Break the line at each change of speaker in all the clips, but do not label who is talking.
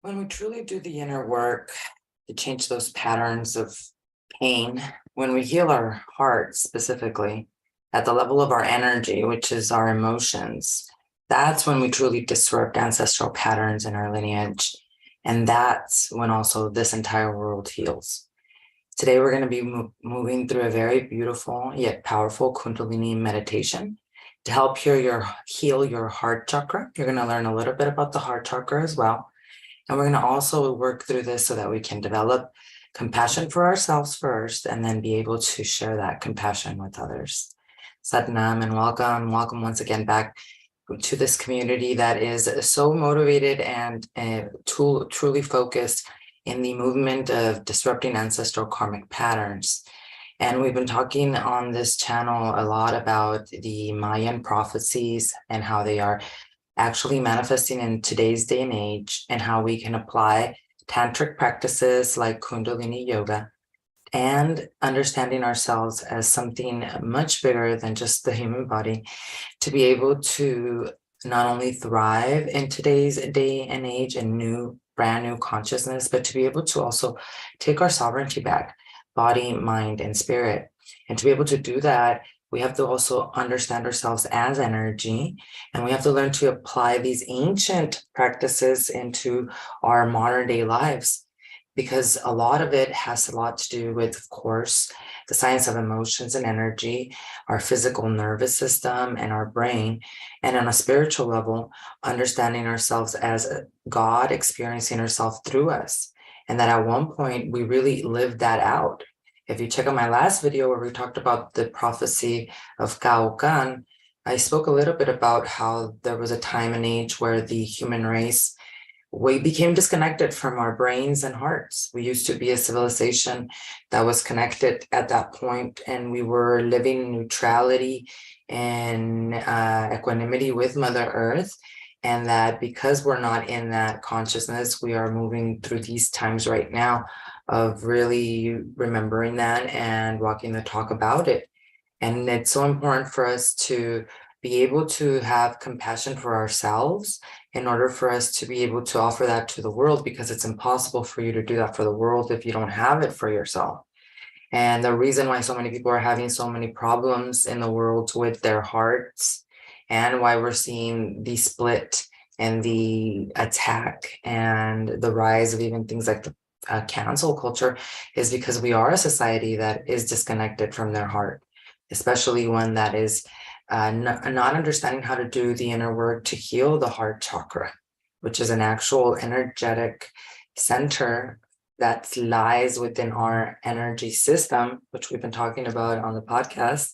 When we truly do the inner work to change those patterns of pain, when we heal our heart specifically at the level of our energy, which is our emotions, that's when we truly disrupt ancestral patterns in our lineage. And that's when also this entire world heals. Today, we're going to be moving through a very beautiful yet powerful Kundalini meditation to help heal your heart chakra. You're going to learn a little bit about the heart chakra as well. And we're going to also work through this so that we can develop compassion for ourselves first, and then be able to share that compassion with others. Satnam and welcome. Welcome once again back to this community that is so motivated and truly focused in the movement of disrupting ancestral karmic patterns. And we've been talking on this channel a lot about the Mayan prophecies and how they are actually manifesting in today's day and age, and how we can apply tantric practices like Kundalini Yoga and understanding ourselves as something much bigger than just the human body to be able to not only thrive in today's day and age and brand new consciousness, but to be able to also take our sovereignty back, body, mind, and spirit. And to be able to do that, we have to also understand ourselves as energy, and we have to learn to apply these ancient practices into our modern day lives, because a lot of it has a lot to do with, of course, the science of emotions and energy, our physical nervous system and our brain, and on a spiritual level, understanding ourselves as God experiencing ourselves through us. And that at one point we really lived that out. If you check out my last video where we talked about the prophecy of Kaukan, I spoke a little bit about how there was a time and age where the human race, we became disconnected from our brains and hearts. We used to be a civilization that was connected at that point, and we were living in neutrality and equanimity with Mother Earth. And that because we're not in that consciousness, we are moving through these times right now of really remembering that and walking the talk about it. And it's so important for us to be able to have compassion for ourselves in order for us to be able to offer that to the world, because it's impossible for you to do that for the world if you don't have it for yourself. And the reason why so many people are having so many problems in the world with their hearts, and why we're seeing the split and the attack and the rise of even things like the cancel culture, is because we are a society that is disconnected from their heart, especially one that is not understanding how to do the inner work to heal the heart chakra, which is an actual energetic center that lies within our energy system, which we've been talking about on the podcast,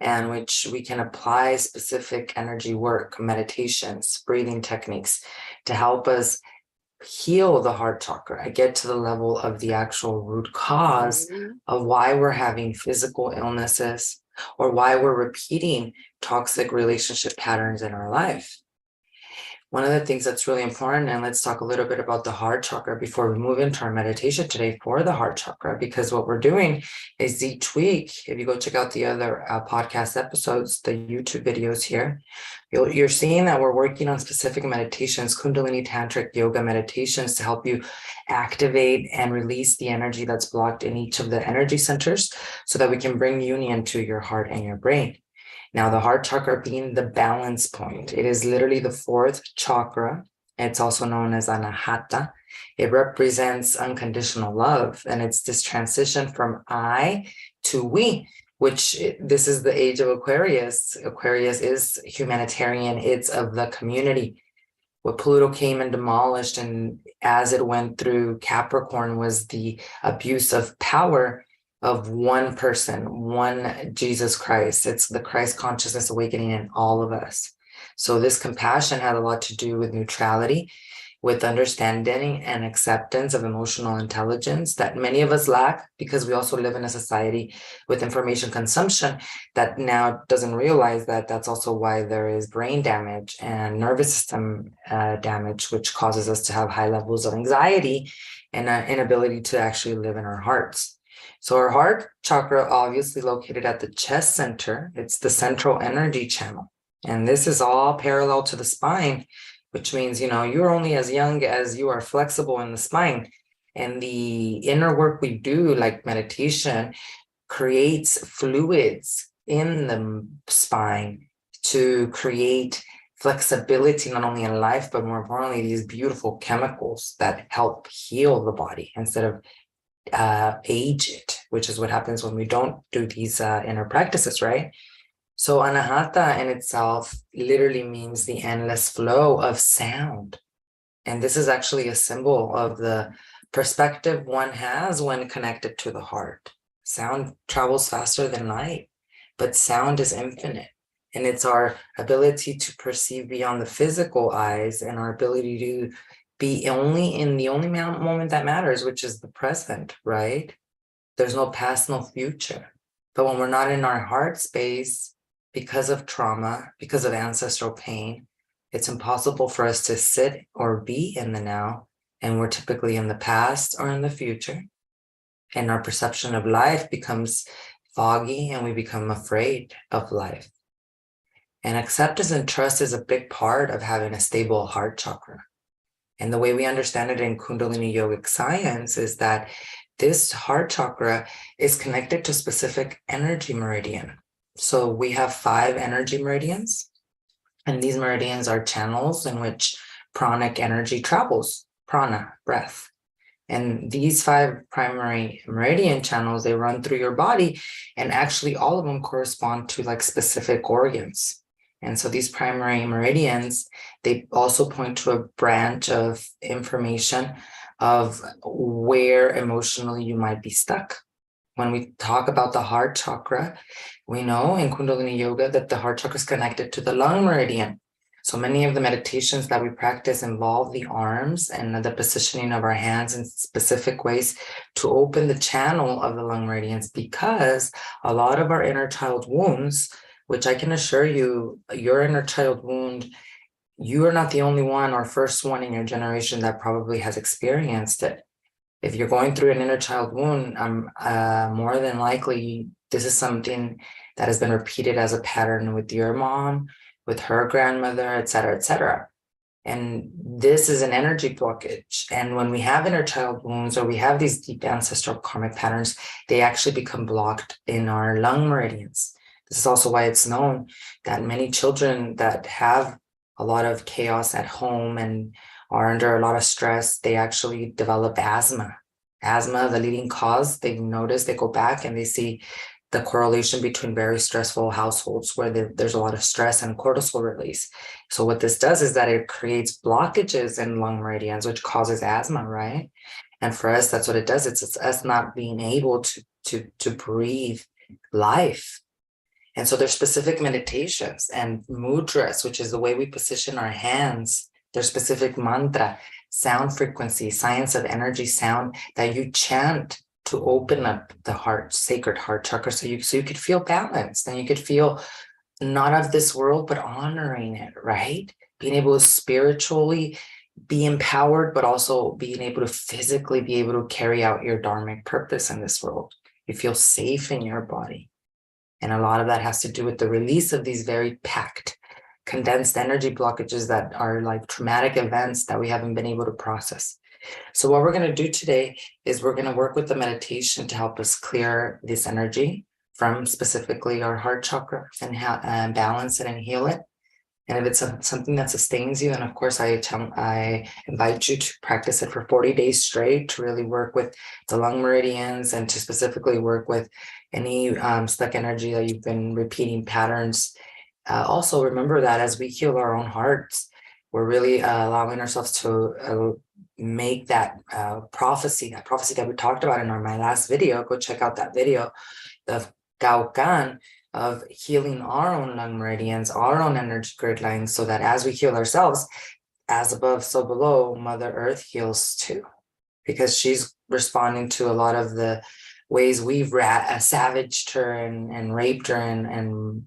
and which we can apply specific energy work, meditations, breathing techniques to help us heal the heart chakra, get to the level of the actual root cause of why we're having physical illnesses or why we're repeating toxic relationship patterns in our life. One of the things that's really important, and let's talk a little bit about the heart chakra before we move into our meditation today for the heart chakra, because what we're doing is each week, if you go check out the other podcast episodes, the YouTube videos here, you're seeing that we're working on specific meditations, Kundalini Tantric Yoga meditations, to help you activate and release the energy that's blocked in each of the energy centers so that we can bring union to your heart and your brain. Now, the heart chakra being the balance point, it is literally the fourth chakra. It's also known as anahata. It represents unconditional love, and it's this transition from I to we, which this is the age of Aquarius. Aquarius is humanitarian. It's of the community. What Pluto came and demolished, and as it went through Capricorn, was the abuse of power of one person, one Jesus Christ. It's the Christ consciousness awakening in all of us. So this compassion had a lot to do with neutrality, with understanding and acceptance of emotional intelligence that many of us lack, because we also live in a society with information consumption that now doesn't realize that that's also why there is brain damage and nervous system damage, which causes us to have high levels of anxiety and an inability to actually live in our hearts. So our heart chakra, obviously located at the chest center, it's the central energy channel. And this is all parallel to the spine, which means, you're only as young as you are flexible in the spine. And the inner work we do, like meditation, creates fluids in the spine to create flexibility, not only in life, but more importantly, these beautiful chemicals that help heal the body instead of age it, which is what happens when we don't do these inner practices, right? So anahata in itself literally means the endless flow of sound. And this is actually a symbol of the perspective one has when connected to the heart. Sound travels faster than light, but sound is infinite. And it's our ability to perceive beyond the physical eyes and our ability to be only in the only moment that matters, which is the present, right? There's no past, no future. But when we're not in our heart space, because of trauma, because of ancestral pain, it's impossible for us to sit or be in the now. And we're typically in the past or in the future. And our perception of life becomes foggy and we become afraid of life. And acceptance and trust is a big part of having a stable heart chakra. And the way we understand it in Kundalini yogic science is that this heart chakra is connected to specific energy meridian. So we have 5 energy meridians, and these meridians are channels in which pranic energy travels, prana, breath. And these 5 primary meridian channels, they run through your body, and actually all of them correspond to like specific organs. And so these primary meridians, they also point to a branch of information of where emotionally you might be stuck. When we talk about the heart chakra, we know in Kundalini Yoga that the heart chakra is connected to the lung meridian. So many of the meditations that we practice involve the arms and the positioning of our hands in specific ways to open the channel of the lung meridians, because a lot of our inner child wounds, which I can assure you, your inner child wound, you are not the only one or first one in your generation that probably has experienced it. If you're going through an inner child wound, more than likely, this is something that has been repeated as a pattern with your mom, with her grandmother, et cetera, et cetera. And this is an energy blockage. And when we have inner child wounds or we have these deep ancestral karmic patterns, they actually become blocked in our lung meridians. This is also why it's known that many children that have a lot of chaos at home and are under a lot of stress, they actually develop asthma. Asthma, the leading cause, they notice, they go back and they see the correlation between very stressful households where there's a lot of stress and cortisol release. So what this does is that it creates blockages in lung meridians, which causes asthma, right? And for us, that's what it does. It's us not being able to breathe life. And so there's specific meditations and mudras, which is the way we position our hands. There's specific mantra, sound frequency, science of energy sound that you chant to open up the heart, sacred heart chakra, so you could feel balanced and you could feel not of this world, but honoring it, right? Being able to spiritually be empowered, but also being able to physically be able to carry out your dharmic purpose in this world. You feel safe in your body. And a lot of that has to do with the release of these very packed, condensed energy blockages that are like traumatic events that we haven't been able to process. So what we're going to do today is we're going to work with the meditation to help us clear this energy from specifically our heart chakra and balance it and heal it. And if it's something that sustains you, then of course I invite you to practice it for 40 days straight to really work with the lung meridians and to specifically work with any stuck energy that you've been repeating patterns. Also remember that as we heal our own hearts, we're really allowing ourselves to make that prophecy that we talked about in my last video. Go check out that video of Gaukan, of healing our own lung meridians, our own energy grid lines, so that as we heal ourselves, as above, so below, Mother Earth heals too, because she's responding to a lot of the ways we've savaged her and raped her and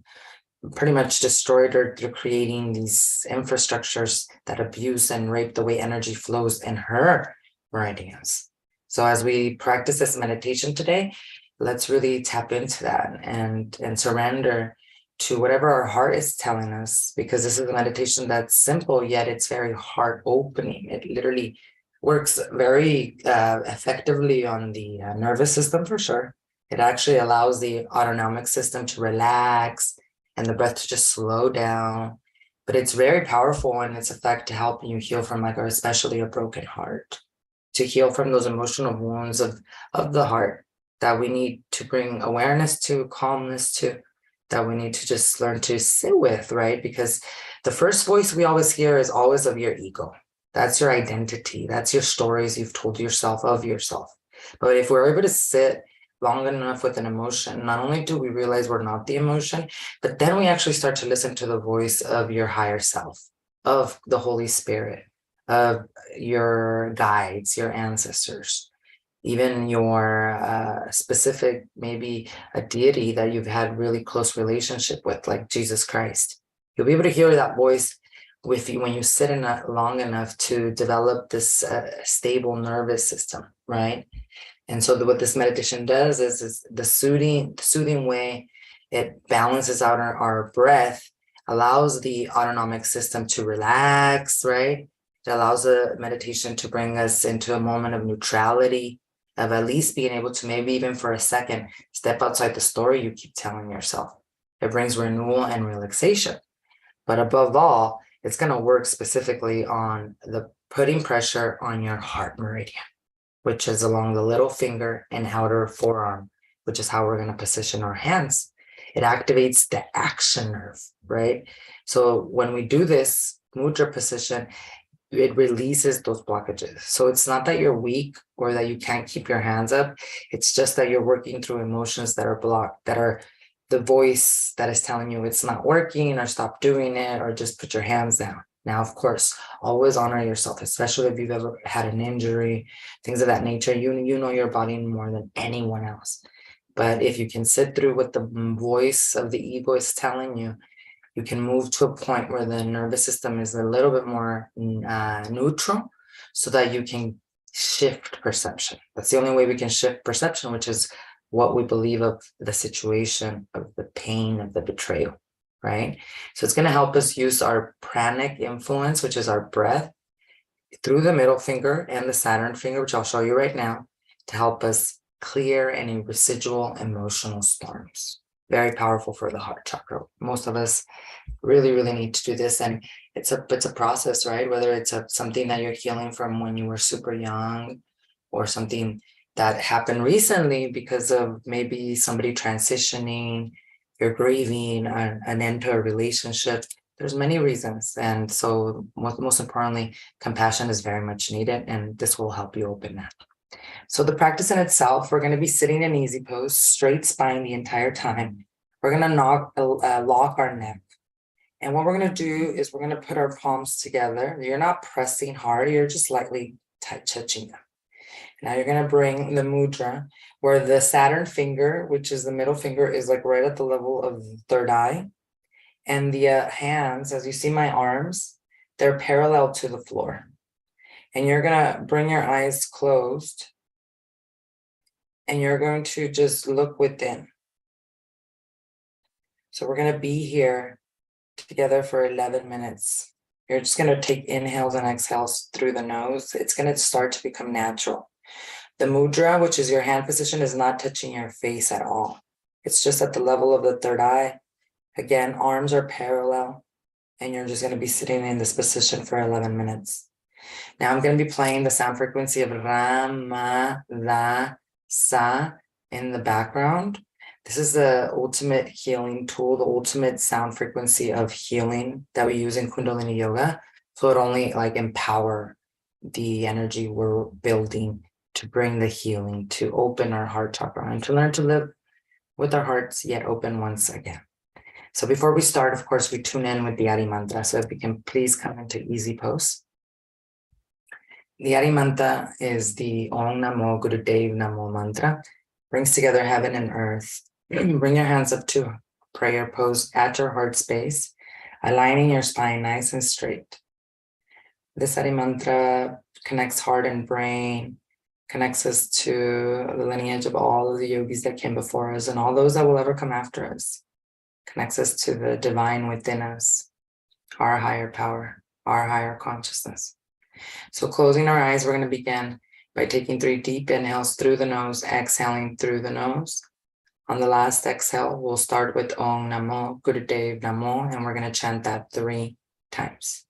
pretty much destroyed her through creating these infrastructures that abuse and rape the way energy flows in her meridians. So as we practice this meditation today, let's really tap into that and surrender to whatever our heart is telling us, because this is a meditation that's simple, yet it's very heart opening. It literally works very effectively on the nervous system for sure. It actually allows the autonomic system to relax and the breath to just slow down. But it's very powerful in its effect to help you heal from especially a broken heart, to heal from those emotional wounds of the heart that we need to bring awareness to, calmness to, that we need to just learn to sit with, right? Because the first voice we always hear is always of your ego. That's your identity. That's your stories you've told yourself of yourself. But if we're able to sit long enough with an emotion, not only do we realize we're not the emotion, but then we actually start to listen to the voice of your higher self, of the Holy Spirit, of your guides, your ancestors, even your specific, maybe a deity that you've had really close relationship with, like Jesus Christ. You'll be able to hear that voice with you when you sit in it long enough to develop this stable nervous system, right? And so what this meditation does is the soothing way it balances out our breath, allows the autonomic system to relax, right? It allows the meditation to bring us into a moment of neutrality, of at least being able to maybe even for a second step outside the story you keep telling yourself. It brings renewal and relaxation. But above all, it's going to work specifically on the putting pressure on your heart meridian, which is along the little finger and outer forearm, which is how we're going to position our hands. It activates the action nerve, right? So when we do this mudra position, it releases those blockages. So it's not that you're weak or that you can't keep your hands up. It's just that you're working through emotions that are blocked, that are the voice that is telling you it's not working, or stop doing it, or just put your hands down. Now, of course, always honor yourself, especially if you've ever had an injury, things of that nature. You know your body more than anyone else. But if you can sit through what the voice of the ego is telling you, you can move to a point where the nervous system is a little bit more neutral, so that you can shift perception. That's the only way we can shift perception, which is what we believe of the situation, of the pain, of the betrayal, right? So it's going to help us use our pranic influence, which is our breath, through the middle finger and the Saturn finger, which I'll show you right now, to help us clear any residual emotional storms. Very powerful for the heart chakra. Most of us really, really need to do this. And it's a process, right? Whether it's something that you're healing from when you were super young, or something that happened recently because of maybe somebody transitioning, you're grieving an end to a relationship. There's many reasons. And so most importantly, compassion is very much needed, and this will help you open that. So the practice in itself, we're going to be sitting in easy pose, straight spine the entire time. We're going to lock our neck. And what we're going to do is we're going to put our palms together. You're not pressing hard, you're just lightly touching them. Now you're going to bring the mudra where the Saturn finger, which is the middle finger, is like right at the level of the third eye. And the hands, as you see my arms, they're parallel to the floor. And you're going to bring your eyes closed, and you're going to just look within. So we're going to be here together for 11 minutes. You're just going to take inhales and exhales through the nose. It's going to start to become natural. The mudra, which is your hand position, is not touching your face at all. It's just at the level of the third eye. Again, arms are parallel, and you're just going to be sitting in this position for 11 minutes. Now I'm going to be playing the sound frequency of Ra, Ma, La, Sa in the background. This is the ultimate healing tool, the ultimate sound frequency of healing that we use in Kundalini Yoga. So it only empower the energy we're building to bring the healing, to open our heart chakra, and to learn to live with our hearts yet open once again. So before we start, of course, we tune in with the Adi mantra. So if we can please come into easy pose. The Adi mantra is the Om Namo Gurudev Namo mantra. Brings together heaven and earth. Bring your hands up to prayer pose at your heart space, aligning your spine nice and straight. This Adi mantra connects heart and brain, connects us to the lineage of all of the yogis that came before us and all those that will ever come after us. connects us to the divine within us, our higher power, our higher consciousness. So closing our eyes, we're going to begin by taking 3 deep inhales through the nose, exhaling through the nose. On the last exhale, we'll start with Om Namo Gurudev Namo, and we're going to chant that 3 times.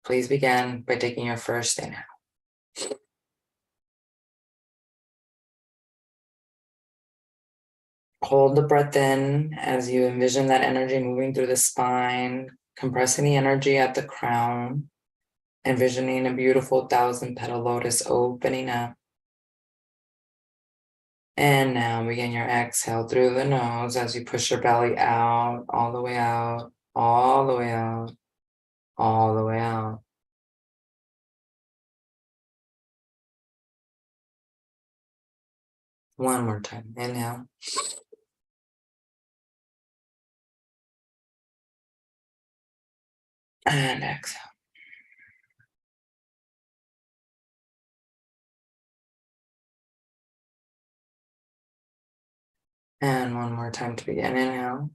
Please begin by taking your first inhale. Hold the breath in as you envision that energy moving through the spine, compressing the energy at the crown, envisioning a beautiful 1,000-petal lotus opening up. And now begin your exhale through the nose as you push your belly out, all the way out, all the way out, all the way out. One more time. Inhale. And exhale. And one more time to begin. Inhale.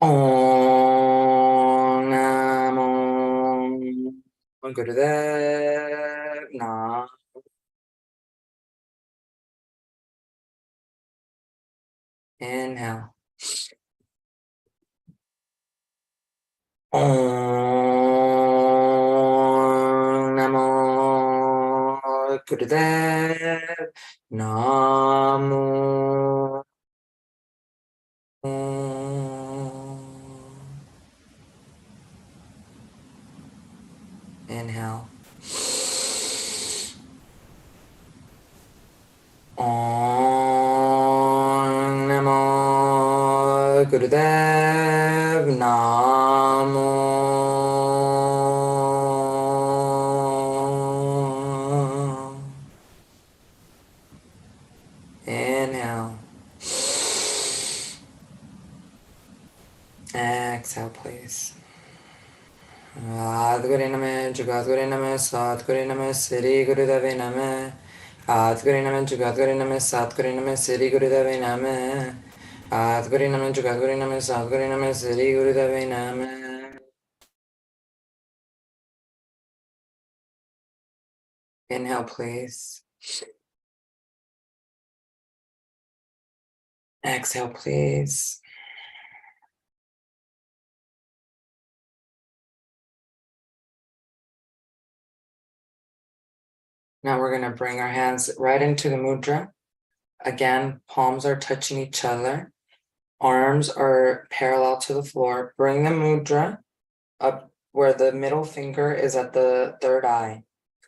Om Namo Gurudev Namo. Inhale. Om Namo Gurudev Namo. Inhale. Om Namo Gurudev Namo. Inhale. Exhale, please. Adguri Name, Jugadguri Name, Satguri Name, Sri Gurudev Name. Adguri Name, Jugadguri Name, Satguri Name, Sri Gurudev Name. Adguri Name, Jugadguri Name, Satguri Name, Sri Gurudev Name. Inhale, please. Exhale, please. Now we're going to bring our hands right into the mudra. Again, palms are touching each other. Arms are parallel to the floor. Bring the mudra up where the middle finger is at the third eye.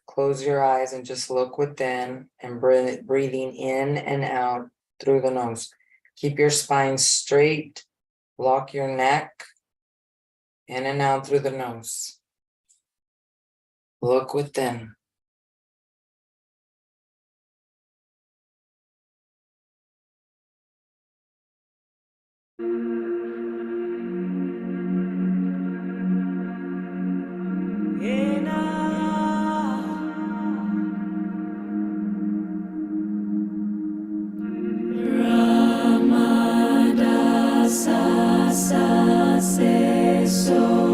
Close your eyes and just look within and breathing in and out through the nose. Keep your spine straight. Lock your neck in and out through the nose. Look within.
Sa sa se so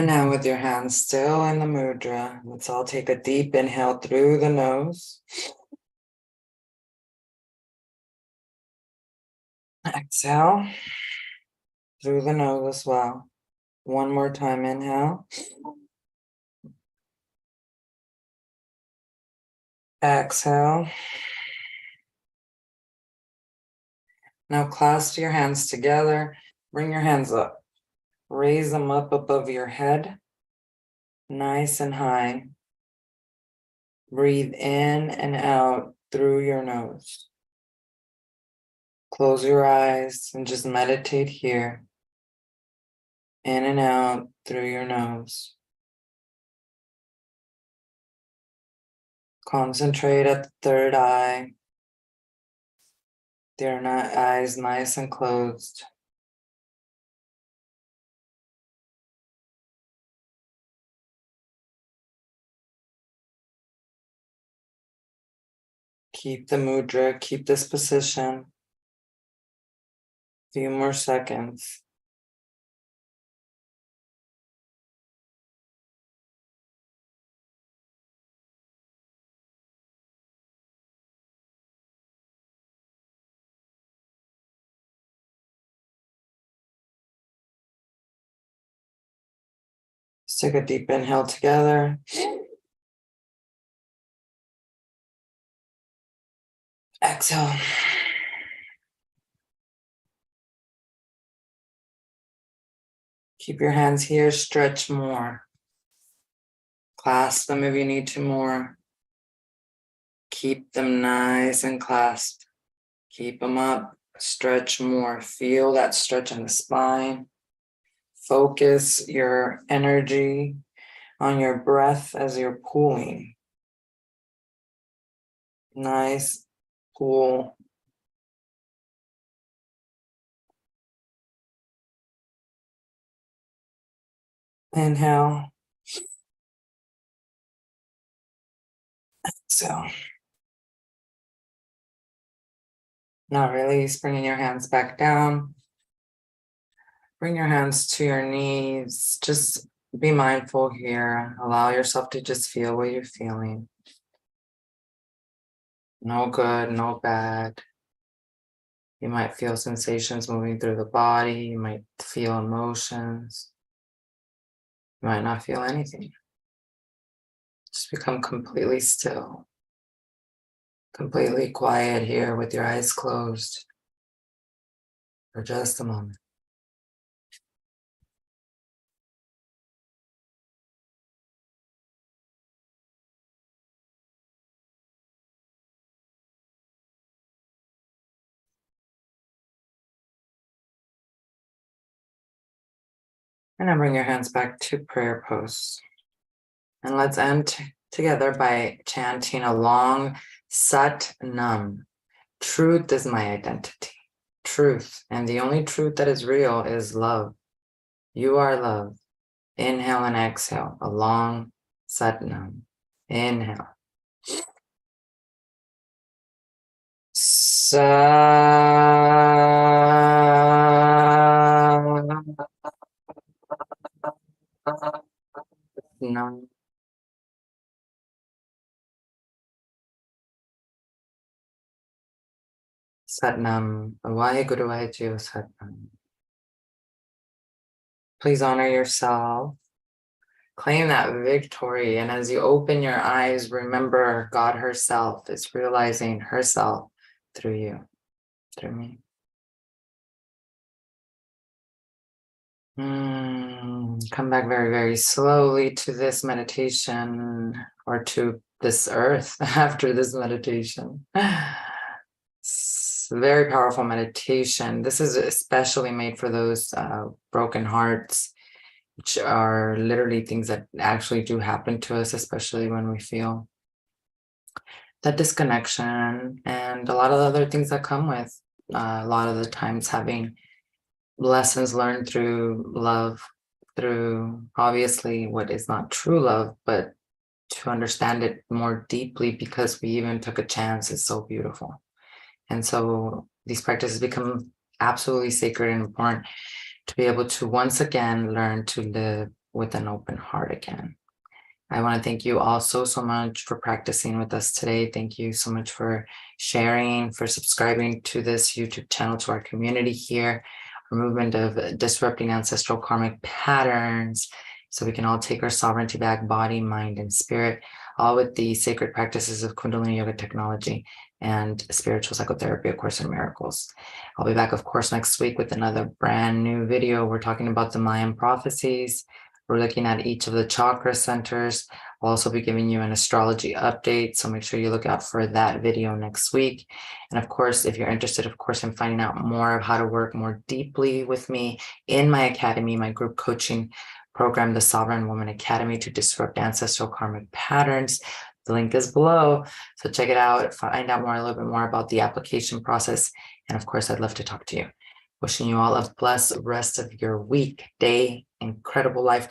And now with your hands still in the mudra, let's all take a deep inhale through the nose. Exhale through the nose as well. One more time, inhale. Exhale. Now clasp your hands together. Bring your hands up. Raise them up above your head. Nice and high. Breathe in and out through your nose. Close your eyes and just meditate here. In and out through your nose. Concentrate at the third eye. Their eyes nice and closed. Keep the mudra, keep this position. Few more seconds. Let's take a deep inhale together. Exhale. Keep your hands here, stretch more. Clasp them if you need to more. Keep them nice and clasped. Keep them up, stretch more. Feel that stretch in the spine. Focus your energy on your breath as you're pulling. Nice pull. Inhale. Exhale. Now release, bringing your hands back down. Bring your hands to your knees. Just be mindful here. Allow yourself to just feel what you're feeling. No good, no bad. You might feel sensations moving through the body. You might feel emotions. You might not feel anything. Just become completely still. Completely quiet here with your eyes closed for just a moment. And then bring your hands back to prayer pose. And let's end together by chanting a long Sat Nam. Truth is my identity. Truth. And the only truth that is real is love. You are love. Inhale and exhale. A long Sat Nam. Inhale. Sat Nam. Satnam, Vaheguru Vaheguru Satnam. Please honor yourself. Claim that victory. And as you open your eyes, remember God herself is realizing herself through you, through me. Come back very, very slowly to this meditation or to this earth after this meditation. It's a very powerful meditation. This is especially made for those broken hearts, which are literally things that actually do happen to us, especially when we feel that disconnection and a lot of other things that come with a lot of the times having lessons learned through love, through obviously what is not true love, but to understand it more deeply because we even took a chance is so beautiful. And so these practices become absolutely sacred and important to be able to once again learn to live with an open heart again. I want to thank you all so much for practicing with us today. Thank you so much for sharing, for subscribing to this YouTube channel, to our community here, our movement of disrupting ancestral karmic patterns, so we can all take our sovereignty back, body, mind, and spirit, all with the sacred practices of Kundalini Yoga technology and spiritual psychotherapy, A Course in Miracles. I'll be back, of course, next week with another brand new video. We're talking about the Mayan prophecies. We're looking at each of the chakra centers. I'll also be giving you an astrology update, so make sure you look out for that video next week. And of course, if you're interested, of course, in finding out more of how to work more deeply with me in my academy, my group coaching program, the Sovereign Woman Academy, to disrupt ancestral karmic patterns, the link is below. So check it out, find out more, a little bit more about the application process. And of course, I'd love to talk to you. Wishing you all a blessed rest of your week, day, incredible life.